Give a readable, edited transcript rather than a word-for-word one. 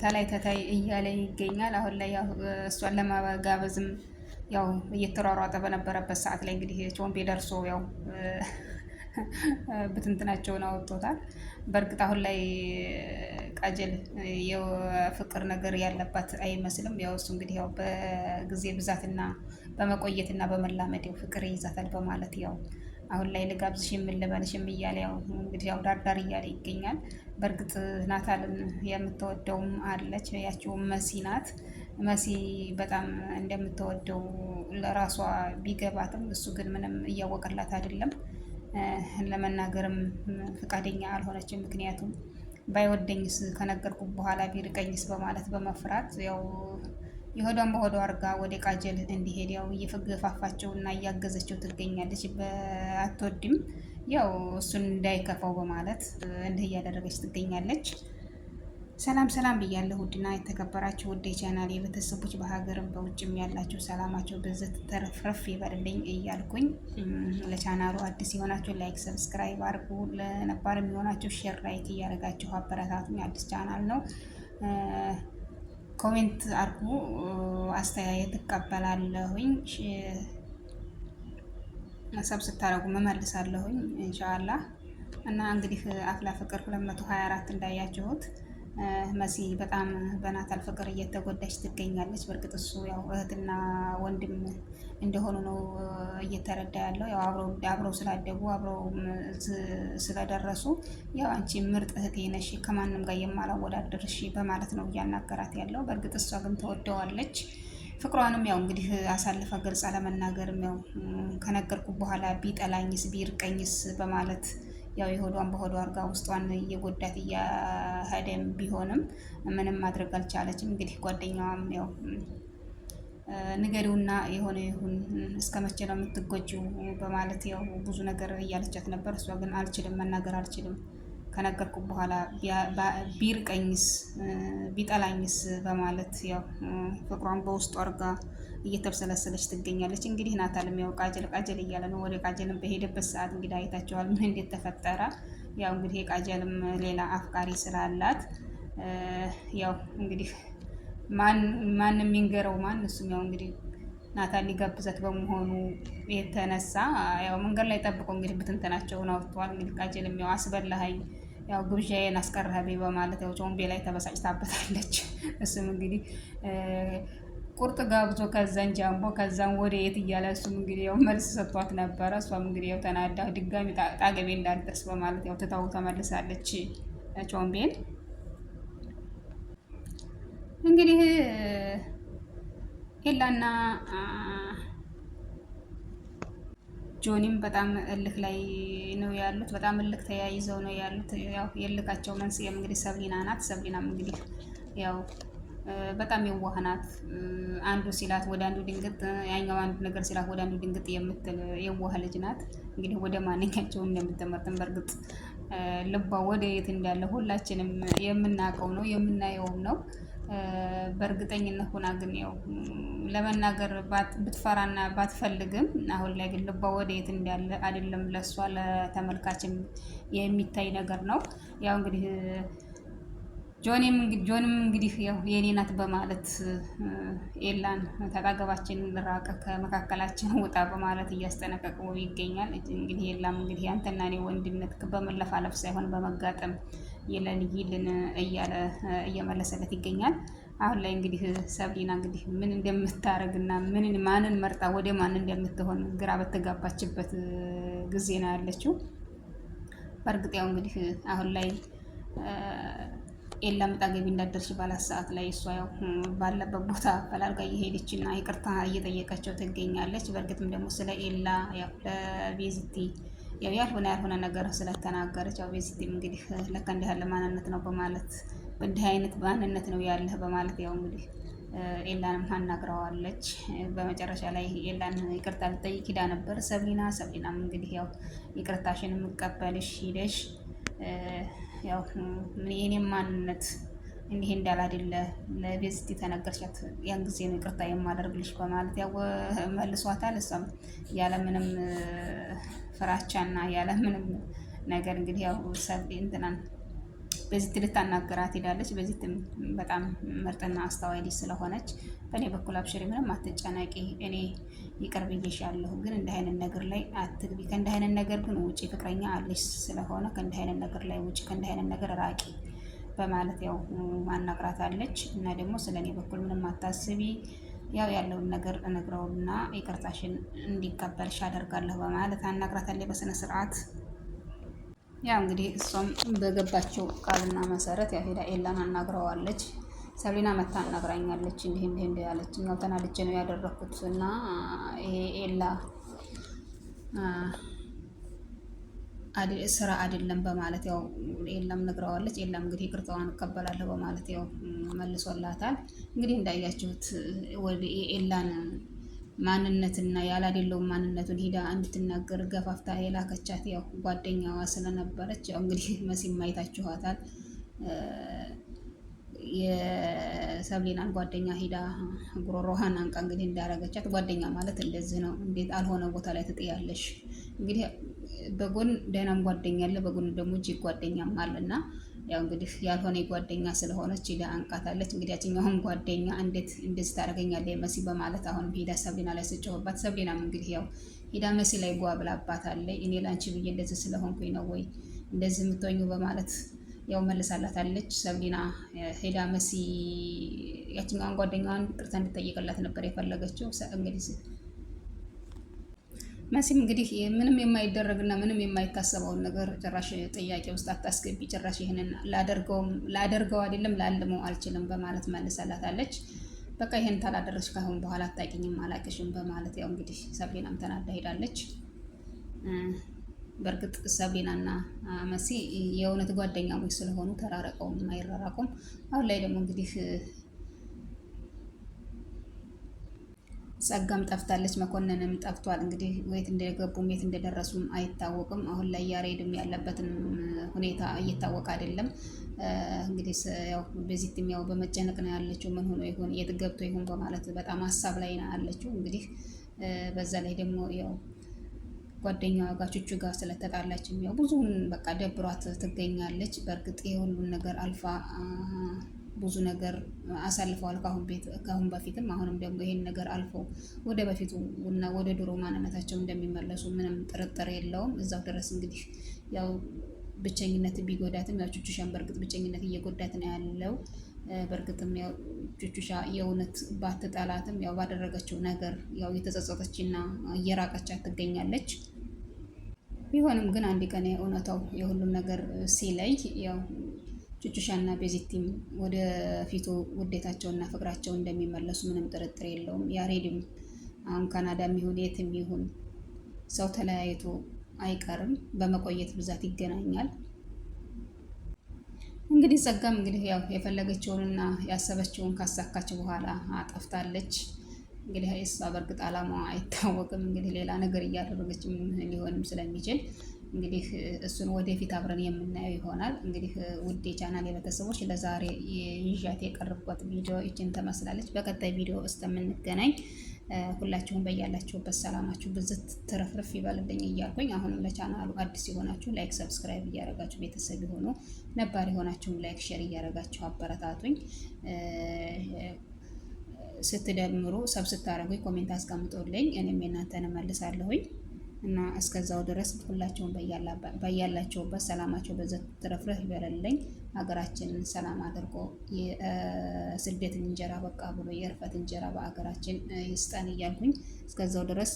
ተላይ ተታይ እያለ ይገኛል። አሁን ላይ ያው እሷን ለማጋበዝም ያው እየተሯሯጠ በነበረበት ሰዓት ላይ እንግዲህ ቾምቤ ደርሶ ያው ብትንትናቸውን አወጥቶታል። በእርግጥ አሁን ላይ ቃጀል የፍቅር ነገር ያለባት አይመስልም። ያው እሱ እንግዲህ ያው በጊዜ ብዛትና በመቆየትና በመላመድ ያው ፍቅር ይይዛታል በማለት ያው አሁን ላይ ልጋብዝሽ የምልበልሽም እያለ ያው እንግዲህ ያው ዳርዳር እያለ ይገኛል። በእርግጥ ናታልን የምትወደውም አለች፣ ያችውም መሲ ናት። መሲ በጣም እንደምትወደው ለራሷ ቢገባትም እሱ ግን ምንም እያወቀላት አይደለም። ለመናገርም ፈቃደኛ አልሆነችም። ምክንያቱም ባይወደኝስ ከነገርኩ በኋላ ቢርቀኝስ በማለት በመፍራት ያው የሆዷን በሆዷ አርጋ ወደ ቃጀል እንዲሄድ ያው እየገፋፋቸው እና እያገዘችው ትገኛለች። አትወድም ያው እሱን እንዳይከፋው በማለት እንዲህ እያደረገች ትገኛለች። ሰላም ሰላም ብያለሁ። ውድና የተከበራችሁ ውድ ቻናል የቤተሰቦች በሀገርም በውጭም ያላችሁ ሰላማችሁ በዘት ተረፍረፍ ይበልልኝ እያልኩኝ ለቻናሉ አዲስ የሆናችሁ ላይክ፣ ሰብስክራይብ አድርጉ። ለነባር የሚሆናችሁ ሼር ላይክ እያደረጋችሁ አበረታቱኝ። አዲስ ቻናል ነው። ኮሜንት አድርጉ፣ አስተያየት እቀበላለሁኝ። ሰብ ስታደርጉ መመልሳለሁኝ ኢንሻአላህ። እና እንግዲህ አፍላ ፍቅር 224 እንዳያችሁት መሲ በጣም በናታል ፍቅር እየተጎዳች ትገኛለች። በእርግጥ እሱ ያው እህትና ወንድም እንደሆኑ ነው እየተረዳ ያለው። ያው አብረው ስላደጉ አብረው ስለደረሱ ያው አንቺ ምርጥ እህቴ ነሽ ከማንም ጋር የማላወዳደርሽ በማለት ነው እያናገራት ያለው። በእርግጥ እሷ ግን ተወደዋለች። ፍቅሯንም ያው እንግዲህ አሳልፋ ገልጻ ለመናገርም ያው ከነገርኩ በኋላ ቢጠላኝስ ቢርቀኝስ በማለት ያው የሆዷን በሆዷ አርጋ ውስጧን እየጎዳት እያሄደም ቢሆንም ምንም ማድረግ አልቻለችም። እንግዲህ ጓደኛዋም ያው ንገሪውና የሆነ ይሁን እስከ መቼ ነው የምትጎጂው በማለት ያው ብዙ ነገር እያለቻት ነበር። እሷ ግን አልችልም፣ መናገር አልችልም፣ ከነገርኩ በኋላ ቢርቀኝስ ቢጠላኝስ በማለት ያው ፍቅሯን በውስጡ አርጋ እየተብሰለሰለች ትገኛለች። እንግዲህ ናታልም ያው ቃጀል እያለ ነው። ወደ ቃጀልም በሄደበት ሰዓት እንግዲህ አይታቸዋል ምን እንዴት ተፈጠረ። ያው እንግዲህ የቃጀልም ሌላ አፍቃሪ ስላላት ያው እንግዲህ ማንም ይንገረው ማን እሱም ያው እንግዲህ ናታል ሊጋብዛት በመሆኑ የተነሳ ያው መንገድ ላይ ጠብቆ እንግዲህ ብትንተናቸውን አውጥቷል። እንግዲህ ቃጀልም ያው አስበላኸኝ ያው ግብዣዬን አስቀረቤ በማለት ያው ቾምቤ ላይ ተበሳጭታበታለች። እሱም እንግዲህ ቁርጥ ጋብዞ ከዛን ጃምቦ ከዛን ወደ የት እያለ እሱም እንግዲህ ያው መልስ ሰጥቷት ነበረ። እሷም እንግዲህ ያው ተናዳ ድጋሚ ጣገቤ እንዳልደርስ በማለት ያው ትታው ተመልሳለች ቾምቤን። እንግዲህ ኤላና ጆኒም በጣም እልክ ላይ ነው ያሉት። በጣም እልክ ተያይዘው ነው ያሉት። ያው የእልካቸው መንስኤም እንግዲህ ሰብሊና ናት። ሰብሊናም እንግዲህ ያው በጣም የዋህ ናት። አንዱ ሲላት ወደ አንዱ ድንግጥ፣ ያኛው አንዱ ነገር ሲላት ወደ አንዱ ድንግጥ የምትል የዋህ ልጅ ናት። እንግዲህ ወደ ማንኛቸው እንደምትመርጥም በእርግጥ ልቧ ወደ የት እንዳለ ሁላችንም የምናውቀው ነው የምናየውም ነው። በእርግጠኝነት ሆና ግን ያው ለመናገር ብትፈራና ባትፈልግም አሁን ላይ ግን ልቧ ወደ የት እንዳለ አይደለም ለሷ ለተመልካችም የሚታይ ነገር ነው። ያው እንግዲህ ጆንም እንግዲህ ያው የኔ ናት በማለት ኤላን ተጣገባችን ራቀ ከመካከላችን ውጣ በማለት እያስጠነቀቀው ይገኛል። እንግዲህ ኤላም እንግዲህ አንተና እኔ ወንድነት በመለፋለፍ ሳይሆን በመጋጠም ይልን እያለ እየመለሰለት ይገኛል። አሁን ላይ እንግዲህ ሰብሊና እንግዲህ ምን እንደምታረግና ማንን መርጣ ወደ ማን እንደምትሆን ግራ በተጋባችበት ጊዜ ነው ያለችው። በእርግጥ ያው እንግዲህ አሁን ላይ ኤላ መጣገቢ እንዳደርሽ ባላት ሰዓት ላይ እሷ ያው ባለበት ቦታ ፈላልጋ እየሄደች እና ይቅርታ እየጠየቀችው ትገኛለች። በእርግጥም ደግሞ ስለ ኤላ ያው ለቤዚቲ ያው ያልሆነ ነገር ስለተናገረች ያው ቤዚቲም እንግዲህ ለካ እንዲህ ያለ ማንነት ነው በማለት እንዲህ አይነት ማንነት ነው ያለህ በማለት ያው እንግዲህ ኤላንም አናግረዋለች። በመጨረሻ ላይ ኤላን ይቅርታ ልጠይቅ ሂዳ ነበር ሰብሊናም እንግዲህ ያው ይቅርታሽን የምቀበልሽ ሂደሽ ያው የኔም ማንነት እንዲህ እንዳላደለ ለቤዝቲ ተነገርሻት ያን ጊዜ ነው ይቅርታ የማደርግልሽ በማለት ያው መልሷታል። እሷም ያለምንም ፍራቻና ያለምንም ነገር እንግዲህ ያው ሰብሊ እንትናን በዚህ ልታናገራት ሄዳለች። በዚህ በጣም ምርጥና አስተዋይ ልጅ ስለሆነች በእኔ በኩል አብሽሪ፣ ምንም አትጨነቂ፣ እኔ ይቅር ብዬሻለሁ፣ ግን እንዲህ አይነት ነገር ላይ አትግቢ፣ ከእንዲህ አይነት ነገር ግን ውጪ፣ ፍቅረኛ አለሽ ስለሆነ ከእንዲህ አይነት ነገር ላይ ውጪ፣ ከእንዲህ አይነት ነገር ራቂ በማለት ያው አናግራታለች። እና ደግሞ ስለ እኔ በኩል ምንም አታስቢ፣ ያው ያለውን ነገር እነግረውና ይቅርታሽን እንዲቀበልሽ አደርጋለሁ በማለት አናግራታለች በስነ ስርዓት። ያው እንግዲህ እሷም በገባቸው ቃልና መሰረት ያው ሄዳ ኤላን አናግረዋለች። ሰብሊና መታ አናግራኛለች፣ እንዲህ ያለች ያው ተናድጄ ነው ያደረኩት እና ይሄ ኤላ ስራ አይደለም በማለት ያው ኤላም ነግረዋለች። ኤላም እንግዲህ ይቅርታዋን እቀበላለሁ በማለት ያው መልሶላታል። እንግዲህ እንዳያችሁት ወደ ኤላን ማንነትና ያላደለውን ማንነቱን ሂዳ እንድትናገር ገፋፍታ የላከቻት ያው ጓደኛዋ ስለነበረች ያው እንግዲህ መሲም አይታችኋታል። የሰብሊናን ጓደኛ ሂዳ ጉሮሮዋን አንቃ እንግዲህ እንዳረገቻት። ጓደኛ ማለት እንደዚህ ነው። እንዴት አልሆነ ቦታ ላይ ትጥያለሽ? እንግዲህ በጎን ደህናም ጓደኛ አለ፣ በጎን ደግሞ እጅግ ጓደኛም አለና ያው እንግዲህ ያልሆነ ጓደኛ ስለሆነች ሂዳ አንቃታለች። እንግዲህ ያችኛውን ጓደኛ እንዴት እንደዚህ ታደርገኛለህ መሲ በማለት አሁን ሂዳ ሰብሊና ላይ ስጮህባት፣ ሰብሊናም እንግዲህ ያው ሂዳ መሲ ላይ ጓ ብላባታለች። እኔ ላንቺ ብዬ እንደዚህ ስለሆንኩኝ ነው ወይ እንደዚህ የምትወኙ በማለት ያው መልሳላታለች። ሰብሊና ሄዳ መሲ ያችኛዋን ጓደኛዋን ቅርታ እንድጠይቅላት ነበር የፈለገችው። እንግዲህ መሲም እንግዲህ ምንም የማይደረግና ምንም የማይታሰበውን ነገር ጭራሽ ጥያቄ ውስጥ አታስገቢ፣ ጭራሽ ይህንን ላደርገው አይደለም ላልመው አልችልም በማለት መልሳላታለች። በቃ ይህን ታላደረች ካሁን በኋላ አታውቂኝም አላቅሽም በማለት ያው እንግዲህ ሰብሊናም ተናዳ ሄዳለች። በእርግጥ ሰብሊናና መሲ የእውነት ጓደኛሞች ስለሆኑ ተራረቀውም አይራራቁም። አሁን ላይ ደግሞ እንግዲህ ጸጋም ጠፍታለች፣ መኮንንም ጠፍቷል። እንግዲህ የት እንደገቡም የት እንደደረሱም አይታወቅም። አሁን ላይ ያሬድም ያለበትን ሁኔታ እየታወቀ አይደለም። እንግዲህ ያው በዚህም ያው በመጨነቅ ነው ያለችው። ምን ሆኖ ይሆን የት ገብቶ ይሆን በማለት በጣም ሀሳብ ላይ ነው ያለችው። እንግዲህ በዛ ላይ ደግሞ ያው ጓደኛዋ ጋር ቹቹ ጋር ስለተጣላችም ያው ብዙውን በቃ ደብሯት ትገኛለች። በእርግጥ የሁሉን ነገር አልፋ ብዙ ነገር አሳልፈዋል ከአሁን በፊትም አሁንም ደግሞ ይሄን ነገር አልፎ ወደ በፊቱ እና ወደ ድሮ ማንነታቸው እንደሚመለሱ ምንም ጥርጥር የለውም። እዛው ድረስ እንግዲህ ያው ብቸኝነት ቢጎዳትም ያው ቹቹሻን በእርግጥ ብቸኝነት እየጎዳት ነው ያለው። በእርግጥም ያው ቹቹሻ የእውነት ባትጠላትም ያው ባደረገችው ነገር ያው የተጸጸተችና እየራቀቻት ትገኛለች። ቢሆንም ግን አንድ ቀን እውነታው የሁሉም ነገር ሲለይ ያው ቹቹሻና ቤዚቲም ወደ ፊቱ ውዴታቸውና ፍቅራቸው እንደሚመለሱ ምንም ጥርጥር የለውም። ያሬድም አሁን ካናዳም ይሁን የትም ይሁን ሰው ተለያይቶ አይቀርም፣ በመቆየት ብዛት ይገናኛል። እንግዲህ ጸጋም እንግዲህ ያው የፈለገችውንና ያሰበችውን ካሳካች በኋላ አጠፍታለች። እንግዲህ እሷ በእርግጥ አላማዋ አይታወቅም። እንግዲህ ሌላ ነገር እያደረገችም ሊሆንም ስለሚችል እንግዲህ እሱን ወደፊት አብረን የምናየው ይሆናል። እንግዲህ ውድ የቻናል የቤተሰቦች ለዛሬ ይዣት የቀረብኳት ቪዲዮ ይችን ትመስላለች። በቀጣይ ቪዲዮ እስከምንገናኝ ሁላችሁም በያላችሁበት ሰላማችሁ ብዝት ትረፍርፍ ይበልልኝ እያልኩኝ አሁንም ለቻናሉ አዲስ የሆናችሁ ላይክ፣ ሰብስክራይብ እያደረጋችሁ ቤተሰብ የሆኑ ነባር የሆናችሁም ላይክ፣ ሼር እያደረጋችሁ አበረታቱኝ። ስትደምሩ ሰብ ስታደርጉኝ ኮሜንት አስቀምጦልኝ እኔም የእናንተን እመልሳለሁኝ። እና እስከዛው ድረስ ሁላችሁም በያላችሁበት ሰላማችሁ በዘት ትረፍረፍ ይበለልኝ። ሀገራችንን ሰላም አድርጎ የስደትን እንጀራ በቃ ብሎ የእርፈት እንጀራ በሀገራችን ይስጠን እያልኩኝ እስከዛው ድረስ